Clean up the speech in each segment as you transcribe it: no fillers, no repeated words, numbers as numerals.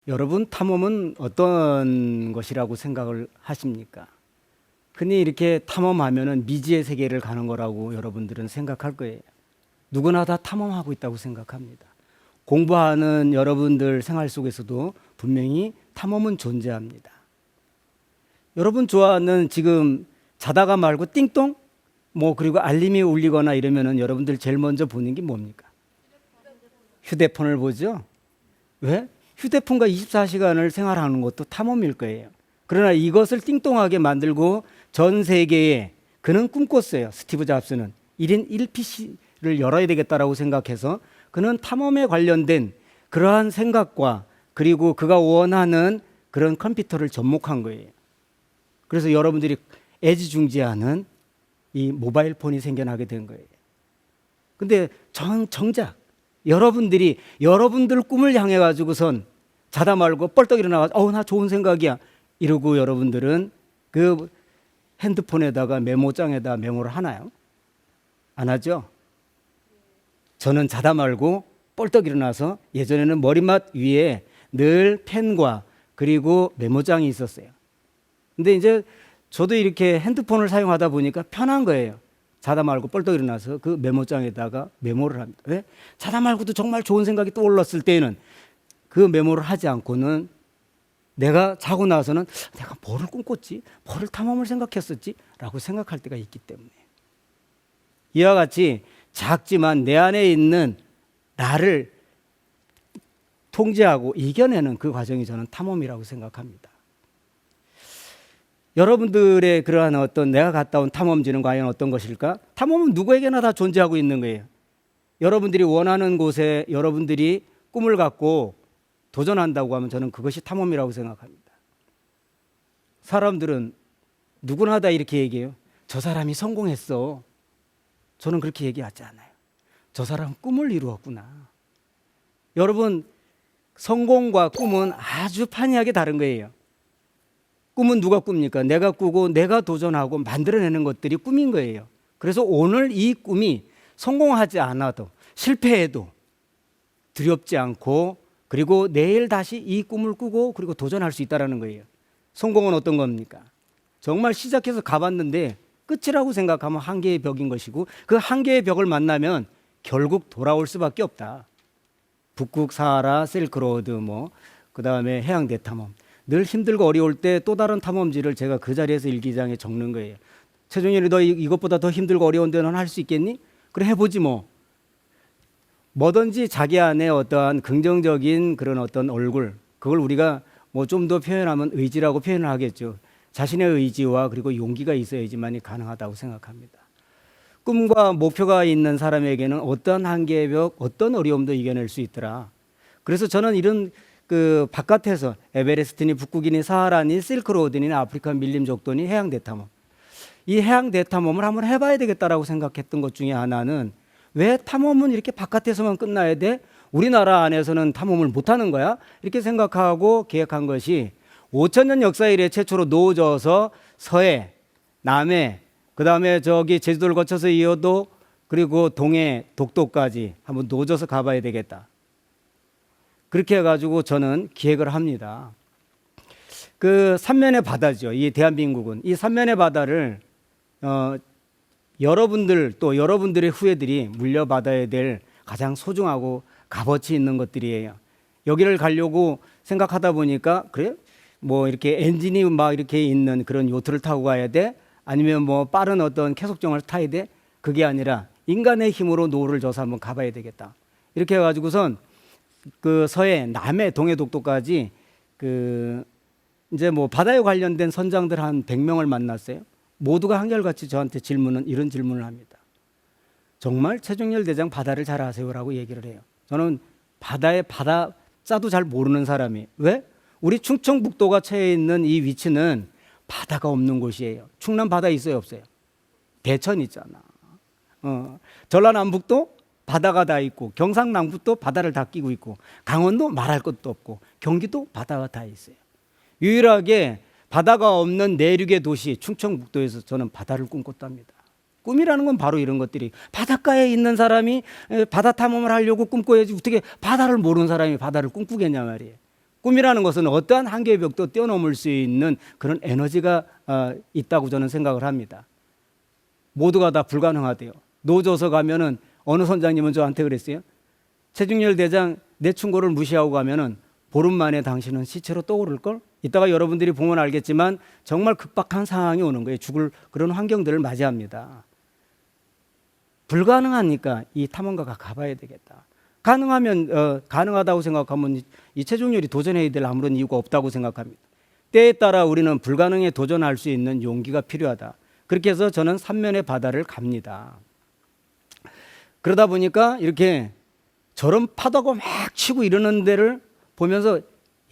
여러분, 탐험은 어떤 것이라고 생각을 하십니까? 흔히 이렇게 탐험하면은 미지의 세계를 가는 거라고 여러분들은 생각할 거예요. 누구나 다 탐험하고 있다고 생각합니다. 공부하는 여러분들 생활 속에서도 분명히 탐험은 존재합니다. 여러분 좋아하는 지금 자다가 말고 띵동? 그리고 알림이 울리거나 이러면은 여러분들 제일 먼저 보는 게 뭡니까? 휴대폰을 보죠? 왜? 휴대폰과 24시간을 생활하는 것도 탐험일 거예요. 그러나 이것을 띵동하게 만들고 전 세계에 그는 꿈꿨어요. 스티브 잡스는 1인 1PC를 열어야 되겠다라고 생각해서 그는 탐험에 관련된 그러한 생각과 그리고 그가 원하는 그런 컴퓨터를 접목한 거예요. 그래서 여러분들이 애지중지하는 이 모바일 폰이 생겨나게 된 거예요. 근데 정작 여러분들이 여러분들 꿈을 향해 가지고선 자다 말고 뻘떡 일어나가지고 나 좋은 생각이야 이러고 여러분들은 그 핸드폰에다가 메모장에다 메모를 하나요? 안 하죠? 저는 자다 말고 뻘떡 일어나서 예전에는 머리맡 위에 늘 펜과 그리고 메모장이 있었어요. 근데 이제 저도 이렇게 핸드폰을 사용하다 보니까 편한 거예요. 자다 말고 뻘떡 일어나서 그 메모장에다가 메모를 합니다. 왜? 자다 말고도 정말 좋은 생각이 떠올랐을 때에는 그 메모를 하지 않고는 내가 자고 나서는 내가 뭐를 꿈꿨지? 뭐를 탐험을 생각했었지? 라고 생각할 때가 있기 때문에 이와 같이 작지만 내 안에 있는 나를 통제하고 이겨내는 그 과정이 저는 탐험이라고 생각합니다. 여러분들의 그러한 어떤 내가 갔다 온 탐험지는 과연 어떤 것일까? 탐험은 누구에게나 다 존재하고 있는 거예요. 여러분들이 원하는 곳에 여러분들이 꿈을 갖고 도전한다고 하면 저는 그것이 탐험이라고 생각합니다. 사람들은 누구나 다 이렇게 얘기해요. 저 사람이 성공했어. 저는 그렇게 얘기하지 않아요. 저 사람 꿈을 이루었구나. 여러분, 성공과 꿈은 아주 판이하게 다른 거예요. 꿈은 누가 꿉니까? 내가 꾸고 내가 도전하고 만들어내는 것들이 꿈인 거예요. 그래서 오늘 이 꿈이 성공하지 않아도 실패해도 두렵지 않고 그리고 내일 다시 이 꿈을 꾸고 그리고 도전할 수 있다는 거예요. 성공은 어떤 겁니까? 정말 시작해서 가봤는데 끝이라고 생각하면 한계의 벽인 것이고 그 한계의 벽을 만나면 결국 돌아올 수밖에 없다. 북극 사하라 실크로드 그다음에 해양 대탐험. 늘 힘들고 어려울 때 또 다른 탐험지를 제가 그 자리에서 일기장에 적는 거예요. 최종일이 너 이것보다 더 힘들고 어려운 데는 할 수 있겠니? 그래 해보지 뭐든지 자기 안에 어떠한 긍정적인 그런 어떤 얼굴 그걸 우리가 좀 더 표현하면 의지라고 표현을 하겠죠. 자신의 의지와 그리고 용기가 있어야지만이 가능하다고 생각합니다. 꿈과 목표가 있는 사람에게는 어떤 한계의 벽, 어떤 어려움도 이겨낼 수 있더라. 그래서 저는 이런 그 바깥에서 에베레스트니 북극이니 사하라니 실크로드니 아프리카 밀림족도니 해양 대탐험 이 해양 대탐험을 한번 해봐야 되겠다라고 생각했던 것 중에 하나는 왜 탐험은 이렇게 바깥에서만 끝나야 돼? 우리나라 안에서는 탐험을 못하는 거야? 이렇게 생각하고 계획한 것이 5,000년 역사 이래 최초로 놓져서 서해, 남해, 그 다음에 저기 제주도를 거쳐서 이어도 그리고 동해, 독도까지 한번 놓져서 가봐야 되겠다. 그렇게 해가지고 저는 기획을 합니다. 그 삼면의 바다죠. 이 대한민국은 이 삼면의 바다를 여러분들 또 여러분들의 후예들이 물려받아야 될 가장 소중하고 값어치 있는 것들이에요. 여기를 가려고 생각하다 보니까 그래? 이렇게 엔진이 막 이렇게 있는 그런 요트를 타고 가야 돼? 아니면 빠른 어떤 캐속정을 타야 돼? 그게 아니라 인간의 힘으로 노를 져서 한번 가봐야 되겠다. 이렇게 해가지고선 그 서해, 남해, 동해, 독도까지 이제 바다에 관련된 선장들 한 100명을 만났어요. 모두가 한결같이 저한테 이런 질문을 합니다. 정말 최종열 대장 바다를 잘 아세요라고 얘기를 해요. 저는 바다 짜도 잘 모르는 사람이 왜? 우리 충청북도가 처해 있는 이 위치는 바다가 없는 곳이에요. 충남 바다 있어요, 없어요? 대천 있잖아. 전라남북도 바다가 다 있고 경상남북도 바다를 다 끼고 있고 강원도 말할 것도 없고 경기도 바다가 다 있어요. 유일하게 바다가 없는 내륙의 도시 충청북도에서 저는 바다를 꿈꿨답니다. 꿈이라는 건 바로 이런 것들이 바닷가에 있는 사람이 바다 탐험을 하려고 꿈꿔야지 어떻게 바다를 모르는 사람이 바다를 꿈꾸겠냐 말이에요. 꿈이라는 것은 어떠한 한계의 벽도 뛰어넘을 수 있는 그런 에너지가 있다고 저는 생각을 합니다. 모두가 다 불가능하대요. 노조서 가면은 어느 선장님은 저한테 그랬어요. 최중렬 대장 내 충고를 무시하고 가면은 보름 만에 당신은 시체로 떠오를걸? 이따가 여러분들이 보면 알겠지만 정말 급박한 상황이 오는 거예요. 죽을 그런 환경들을 맞이합니다. 불가능하니까 이 탐험가가 가봐야 되겠다. 가능하면 가능하다고 생각하면 이 최종렬이 도전해야 될 아무런 이유가 없다고 생각합니다. 때에 따라 우리는 불가능에 도전할 수 있는 용기가 필요하다. 그렇게 해서 저는 삼면의 바다를 갑니다. 그러다 보니까 이렇게 저런 파도가 막 치고 이러는 데를 보면서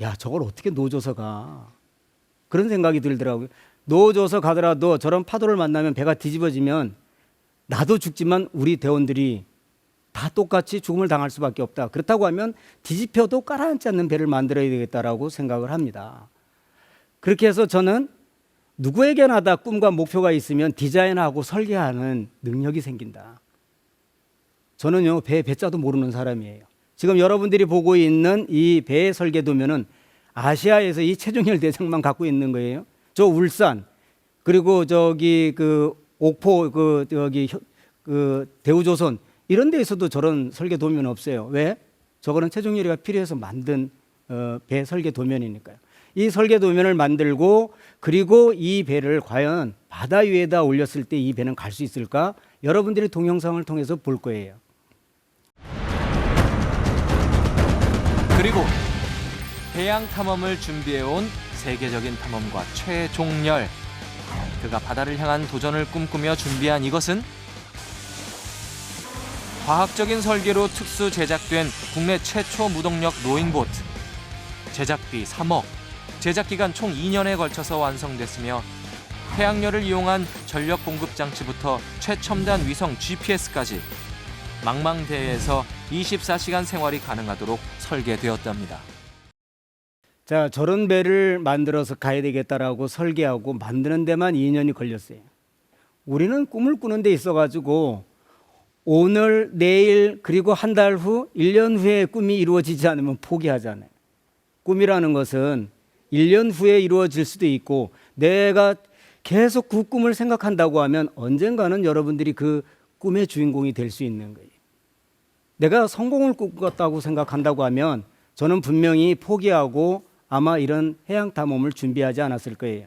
야, 저걸 어떻게 노조서 가? 그런 생각이 들더라고요. 노조서 가더라도 저런 파도를 만나면 배가 뒤집어지면 나도 죽지만 우리 대원들이 다 똑같이 죽음을 당할 수밖에 없다. 그렇다고 하면 뒤집혀도 가라앉지 않는 배를 만들어야 되겠다라고 생각을 합니다. 그렇게 해서 저는 누구에게나 다 꿈과 목표가 있으면 디자인하고 설계하는 능력이 생긴다. 저는요, 배자도 모르는 사람이에요. 지금 여러분들이 보고 있는 이 배의 설계도면은 아시아에서 이 최종렬 대장만 갖고 있는 거예요. 저 울산, 그리고 저기 그 옥포, 그 대우조선 이런 데에서도 저런 설계 도면 없어요. 왜? 저거는 최종렬이가 필요해서 만든 배 설계 도면이니까요. 이 설계 도면을 만들고 그리고 이 배를 과연 바다 위에다 올렸을 때 이 배는 갈 수 있을까? 여러분들이 동영상을 통해서 볼 거예요. 그리고 해양 탐험을 준비해온 세계적인 탐험가 최종렬. 그가 바다를 향한 도전을 꿈꾸며 준비한 이것은 과학적인 설계로 특수 제작된 국내 최초 무동력 로잉보트. 제작비 3억, 제작기간 총 2년에 걸쳐서 완성됐으며 해양열을 이용한 전력 공급 장치부터 최첨단 위성 GPS까지 망망대해에서 24시간 생활이 가능하도록 설계되었답니다. 자, 저런 배를 만들어서 가야 되겠다라고 설계하고 만드는 데만 2년이 걸렸어요. 우리는 꿈을 꾸는 데 있어가지고 오늘, 내일, 그리고 한 달 후, 1년 후에 꿈이 이루어지지 않으면 포기하잖아요. 꿈이라는 것은 1년 후에 이루어질 수도 있고 내가 계속 그 꿈을 생각한다고 하면 언젠가는 여러분들이 그 꿈의 주인공이 될 수 있는 거예요. 내가 성공을 꿈꿨다고 생각한다고 하면 저는 분명히 포기하고 아마 이런 해양 탐험을 준비하지 않았을 거예요.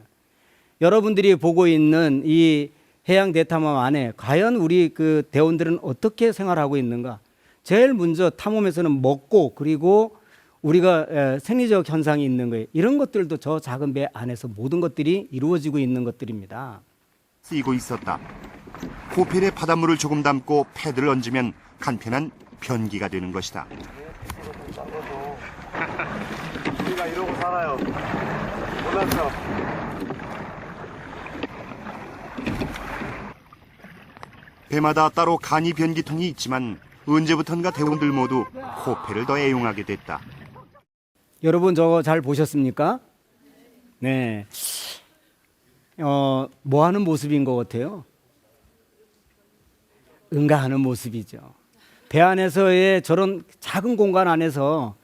여러분들이 보고 있는 이 해양 대탐험 안에 과연 우리 그 대원들은 어떻게 생활하고 있는가? 제일 먼저 탐험에서는 먹고 그리고 우리가 생리적 현상이 있는 거예요. 이런 것들도 저 작은 배 안에서 모든 것들이 이루어지고 있는 것들입니다. 쓰이고 있었다. 코펠에 바닷물을 조금 담고 패드를 얹으면 간편한 변기가 되는 것이다. 우리가 이러고 살아요. 몰랐어. 배마다 따로 간이 변기통이 있지만 언제부턴가 대원들 모두 코펠을 더 애용하게 됐다. 여러분 저거 잘 보셨습니까? 네. 뭐 하는 모습인 것 같아요? 응가하는 모습이죠. 배 안에서의 저런 작은 공간 안에서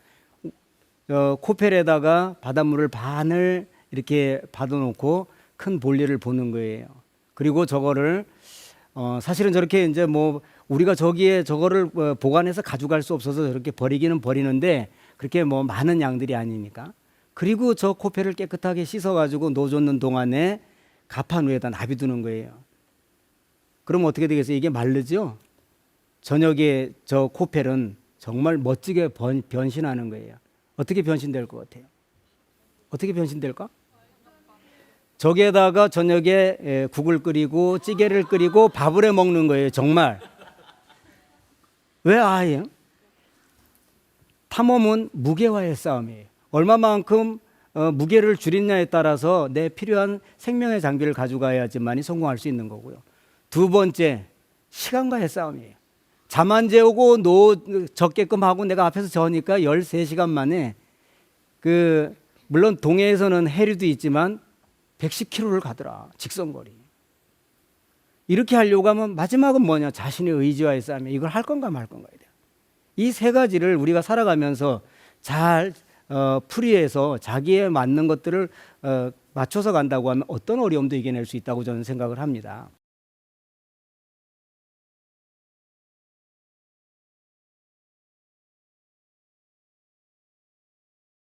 코펠에다가 바닷물을 반을 이렇게 받아놓고 큰 볼일을 보는 거예요. 그리고 저거를 사실은 저렇게 이제 뭐 우리가 저기에 저거를 보관해서 가져갈 수 없어서 저렇게 버리기는 버리는데 그렇게 뭐 많은 양들이 아니니까. 그리고 저 코펠을 깨끗하게 씻어가지고 놓아놓는 동안에 가판 위에다 놔비두는 거예요. 그럼 어떻게 되겠어요? 이게 마르죠? 저녁에 저 코펠은 정말 멋지게 변신하는 거예요. 어떻게 변신될 것 같아요? 어떻게 변신될까? 저기에다가 저녁에 국을 끓이고 찌개를 끓이고 밥을 해 먹는 거예요. 정말. 왜 아예요? 탐험은 무게와의 싸움이에요. 얼마만큼 무게를 줄이냐에 따라서 내 필요한 생명의 장비를 가져가야지만이 성공할 수 있는 거고요. 두 번째, 시간과의 싸움이에요. 잠 안 재우고 적게끔 하고 내가 앞에서 저으니까 13시간 만에 물론 동해에서는 해류도 있지만 110km를 가더라. 직선거리. 이렇게 하려고 하면 마지막은 뭐냐? 자신의 의지와의 싸움이에요. 이걸 할 건가 말 건가야 돼요. 이 세 가지를 우리가 살아가면서 잘 풀이해서 자기에 맞는 것들을 맞춰서 간다고 하면 어떤 어려움도 이겨낼 수 있다고 저는 생각을 합니다.